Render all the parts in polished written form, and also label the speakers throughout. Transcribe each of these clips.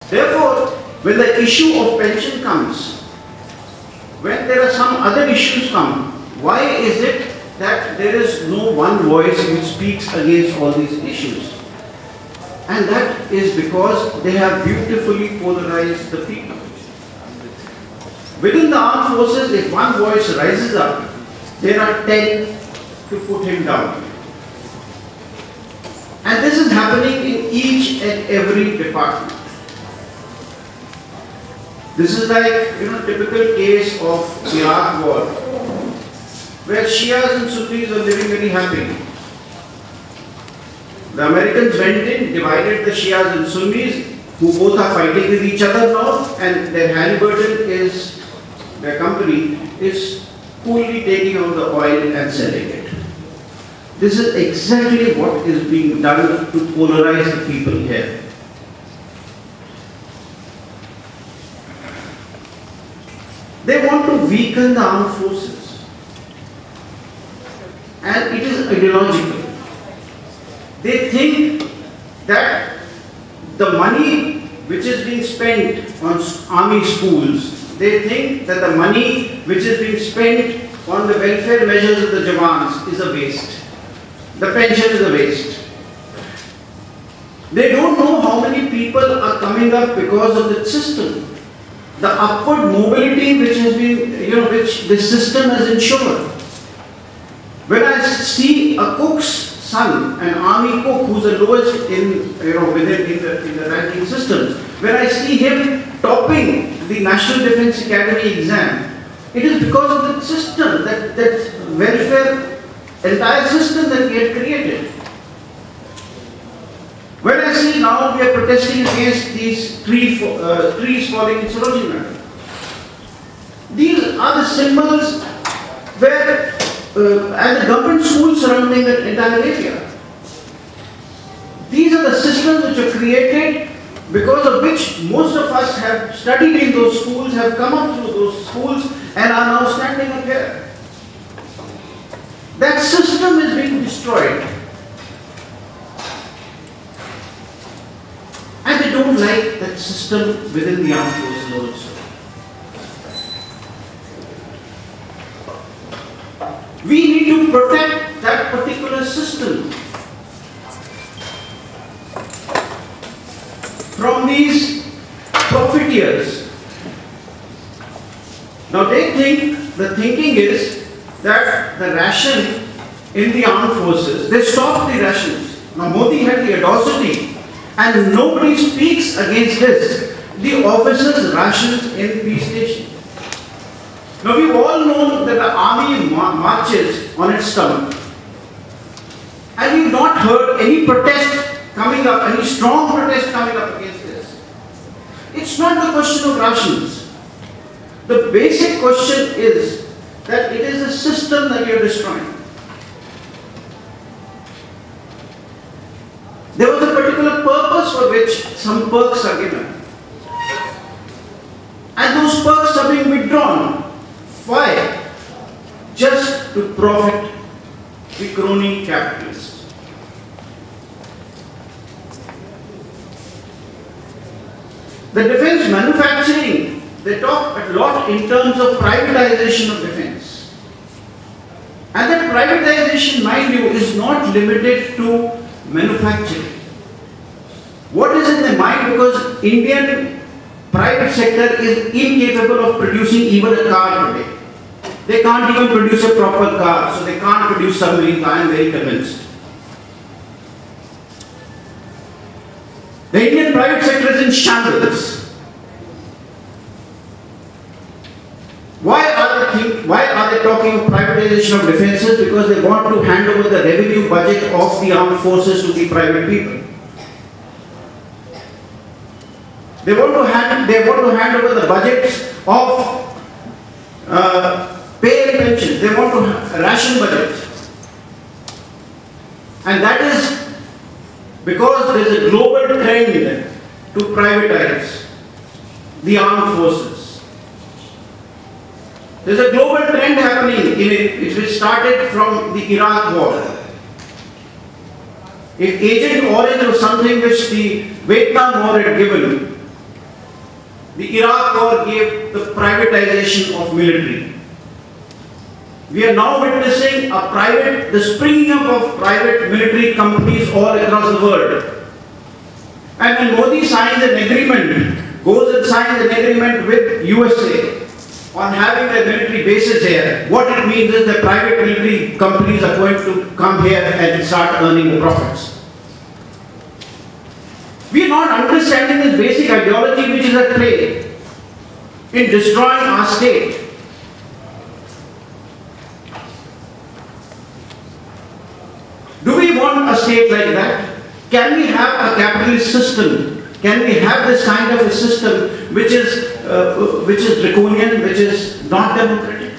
Speaker 1: Therefore, when the issue of pension comes, when there are some other issues come, why is it that there is no one voice which speaks against all these issues? And that is because they have beautifully polarized the people. Within the armed forces, if one voice rises up, there are 10 to put him down. And this is happening in each and every department. This is like, typical case of Iraq war, where Shias and Sunnis are living very happily. The Americans went in, divided the Shias and Sunnis, who both are fighting with each other now, and their Halliburton is, their company, is coolly taking out the oil and selling it. This is exactly what is being done to polarize the people here. They want to weaken the armed forces. And it is ideological. They think that the money which is being spent on army schools, they think that the money which is being spent on the welfare measures of the Jawans is a waste. The pension is a waste. They don't know how many people are coming up because of the system. The upward mobility which has been, which this system has ensured. When I see a cook's son, an army cook who's the lowest in, within the ranking system, when I see him topping the National Defence Academy exam, it is because of the system, that welfare, entire system that we had created. When I see now we are protesting against these trees falling in Sarojini, these are the symbols where, and the government schools surrounding that entire area. These are the systems which are created, because of which most of us have studied in those schools, have come up through those schools, and are now standing up here. That system is being destroyed. And they don't like that system within the armed forces also. We need to protect that particular system from these profiteers. Now they think, the thinking is that the ration in the armed forces, they stopped the rations. Now Modi had the audacity, and nobody speaks against this, the officers' rations in peace station. Now we've all known that the army marches on its stomach. And we've not heard any protest coming up, any strong protest coming up against this. It's not the question of rations. The basic question is that it is a system that you're destroying. There was a particular purpose for which some perks are given. And those perks are being withdrawn. Why? Just to profit the crony capitalists. The defense manufacturing, they talk a lot in terms of privatization of defense. And that privatization, mind you, is not limited to manufacturing. What is in their mind? Because Indian private sector is incapable of producing even a car today. They can't even produce a proper car, so they can't produce submarines, I am very convinced. The Indian private sector is in shambles. Why are they talking of privatization of defences? Because they want to hand over the revenue budget of the armed forces to the private people. They want to hand over the budgets of pay and pensions. They want to ration budget. And that is because there is a global trend to privatize the armed forces. There is a global trend happening in it, which started from the Iraq war. If Agent Orange was something which the Vietnam War had given, The Iraq war gave the privatization of military. We are now witnessing the springing up of private military companies all across the world. And when Modi signs an agreement, goes and signs an agreement with USA on having their military bases here, what it means is that private military companies are going to come here and start earning the profits. We are not understanding this basic ideology which is at play in destroying our state. Do we want a state like that? Can we have a capitalist system? Can we have this kind of a system which is draconian, which is not democratic?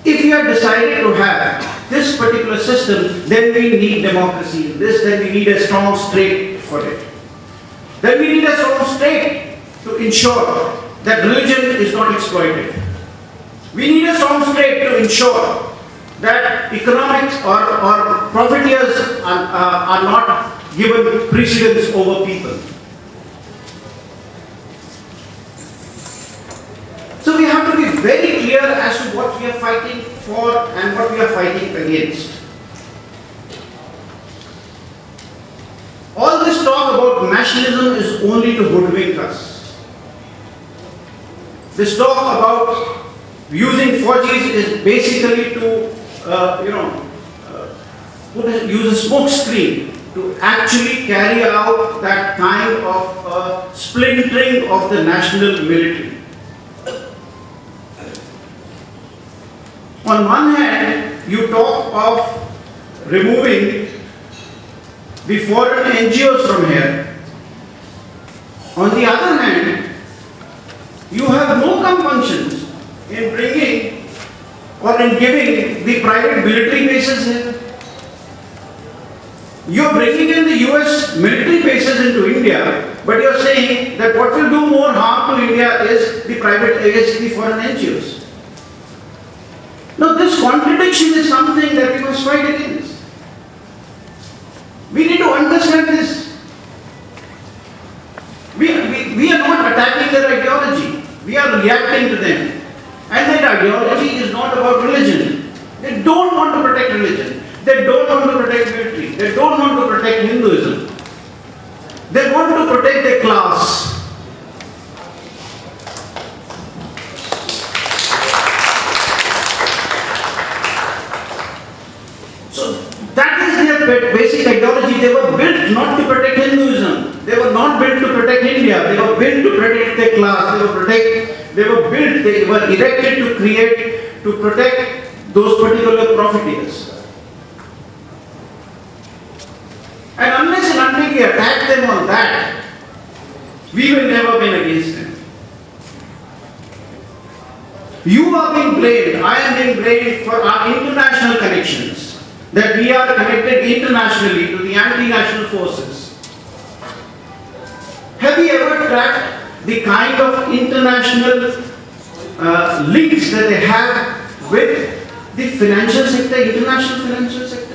Speaker 1: If we have decided to have this particular system, then we need democracy. Then we need a strong state for it. Then we need a strong state to ensure that religion is not exploited. We need a strong state to ensure that economics or profiteers are not given precedence over people. So we have to be very clear as to what we are fighting for and what we are fighting against. All this talk about nationalism is only to hoodwink us. This talk about using 4Gs is basically to use a smoke screen to actually carry out that kind of splintering of the national military. On one hand, you talk of removing the foreign NGOs from here. On the other hand, you have no compunctions in bringing or in giving the private military bases here. You are bringing in the US military bases into India, but you are saying that what will do more harm to India is the foreign NGOs. Now this contradiction is something that we must fight against. We need to understand this. We are not attacking their ideology. We are reacting to them. And that ideology is not about religion. They don't want to protect religion. They don't want to protect military. They don't want to protect Hinduism. They want to protect their class. So that is their basic ideology. They were built not to protect Hinduism. They were not built to protect India. They were built to protect their class. They were erected to protect those particular profiteers. And unless and until we attack them on that, we will never win against them. You are being blamed, I am being blamed for our international connections, that we are connected internationally to the anti-national forces. Have you ever tracked the kind of international links that they have with the financial sector, international financial sectors?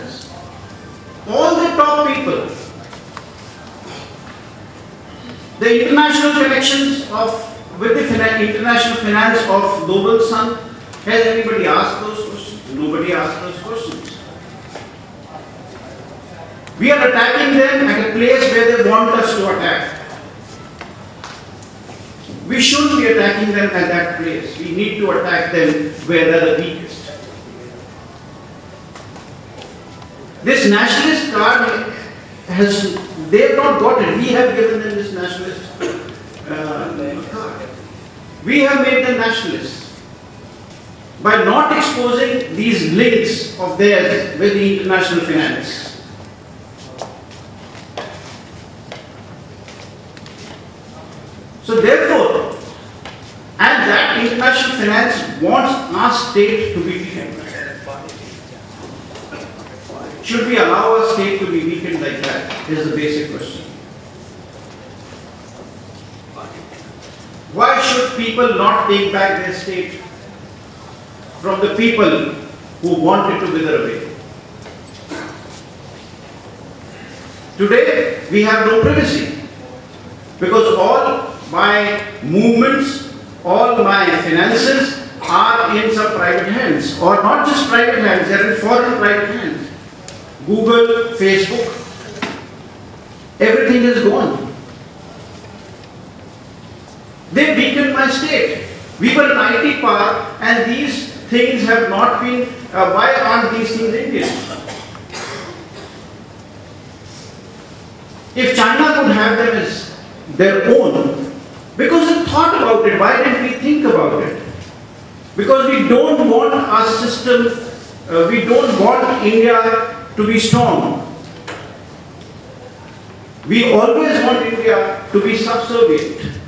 Speaker 1: All the top people, the international connections with the international finance of Global Sun, has anybody asked those questions? Nobody asked those questions. We are attacking them at a place where they want us to attack. We shouldn't be attacking them at that place. We need to attack them where they are the weakest. This nationalist card they have not got it. We have given them this nationalist card. We have made them nationalists by not exposing these links of theirs with the international finance. So therefore, and that international finance wants our state to be weakened. Should we allow our state to be weakened like that? Is the basic question. Why should people not take back their state from the people who want it to wither away? Today, we have no privacy. Because all my movements, all my finances are in some private hands, or not just private hands, they are in foreign private hands. Google, Facebook, everything is gone. They weakened my state. We were 90 power and these things have not been, why aren't these things Indian? If China could have them as their own, because they thought about it, why didn't we think about it? Because we don't want our system, we don't want India to be strong. We always want India to be subservient.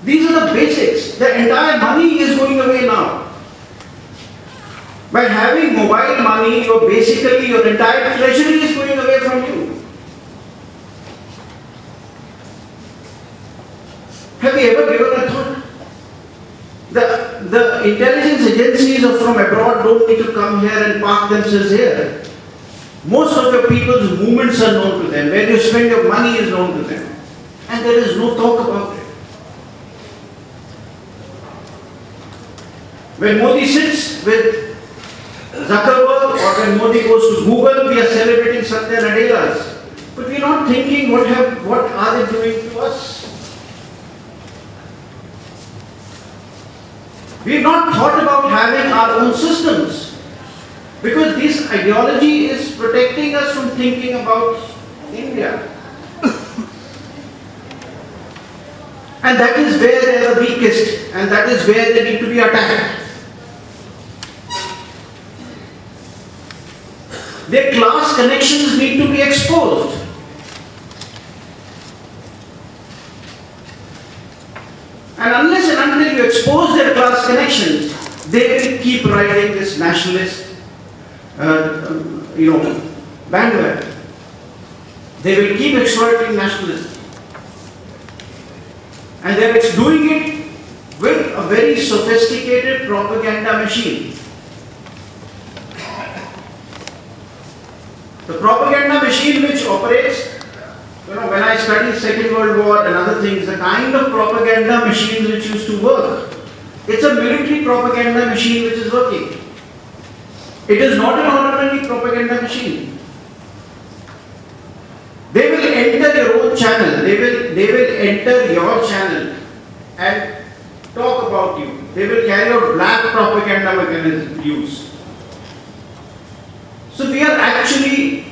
Speaker 1: These are the basics. The entire money is going away now. By having mobile money, basically your entire treasury is going away from you. Have you ever given a thought? The intelligence agencies from abroad don't need to come here and park themselves here. Most of your people's movements are known to them. Where you spend your money is known to them. And there is no talk about it. When Modi sits with Zuckerberg or when Modi goes to Google, we are celebrating Satya Nadella's. But we are not thinking what are they doing to us. We have not thought about having our own systems. Because this ideology is protecting us from thinking about India. And that is where they are the weakest and that is where they need to be attacked. Their class connections need to be exposed. And unless and until you expose their class connections, they will keep riding this nationalist bandwagon. They will keep exploiting nationalism. And they are doing it with a very sophisticated propaganda machine. The propaganda machine which operates, when I studied Second World War and other things, the kind of propaganda machines which used to work, it's a military propaganda machine which is working. It is not an ordinary propaganda machine. They will enter your own channel, they will enter your channel and talk about you. They will carry out black propaganda mechanism use. So we are actually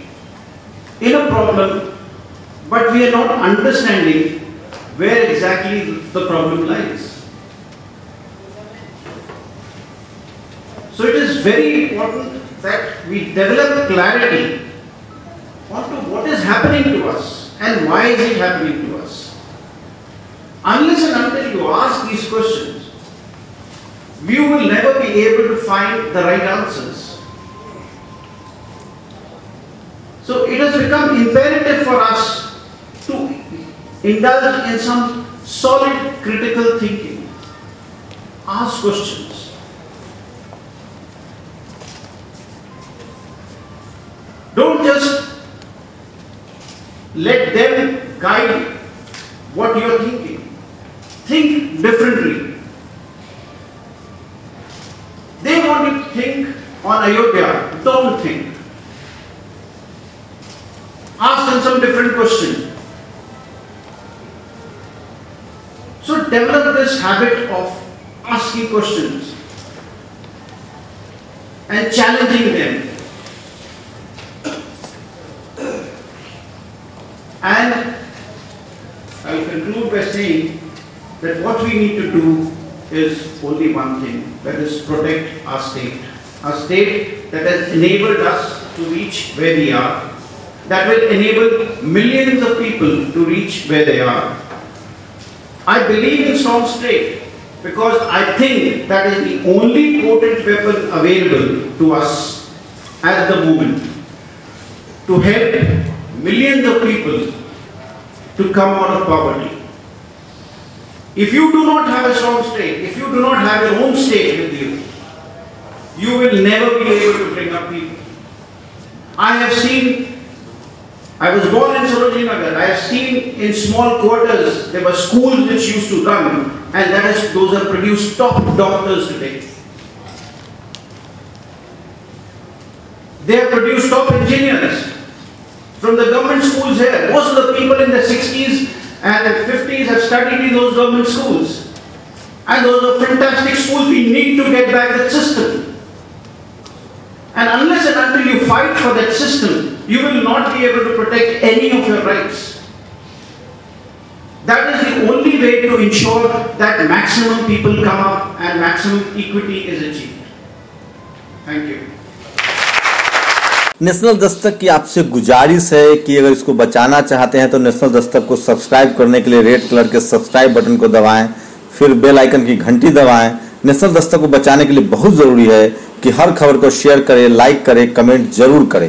Speaker 1: in a problem, but we are not understanding where exactly the problem lies. So it is very important that we develop clarity onto what is happening to us and why is it happening to us. Unless and until you ask these questions, you will never be able to find the right answers. So it has become imperative for us to indulge in some solid critical thinking. Ask questions. Don't just let them guide what you are thinking. Think differently. They want you to think on Ayodhya. Don't think. Ask them some different question. So develop this habit of asking questions and challenging them. And I will conclude by saying that what we need to do is only one thing, that is protect our state. A state that has enabled us to reach where we are, that will enable millions of people to reach where they are. I believe in strong state because I think that is the only potent weapon available to us at the moment to help millions of people to come out of poverty. If you do not have a strong state, if you do not have your own state with you, you will never be able to bring up people. I have seen I was born in Sarojini Nagar. I have seen in small quarters there were schools which used to run, and those have produced top doctors today. They have produced top engineers from the government schools here. Most of the people in the 60s and 50s have studied in those government schools. And those are fantastic schools. We need to get back that system. And unless and until you fight for that system, you will not be able to protect any of your rights. That is the only way to ensure that maximum people come up and maximum equity is achieved. Thank you.
Speaker 2: National Dastak की आपसे गुजारिश है कि अगर इसको बचाना चाहते हैं तो नेशनल दस्तक को सब्सक्राइब करने के लिए रेड कलर के सब्सक्राइब बटन को दबाएं, फिर बेल आइकन की घंटी दबाएं। नेशनल दस्तक को बचाने के लिए बहुत ज़रूरी है कि हर खबर को शेयर करें, लाइक करें, कमेंट जरूर करें।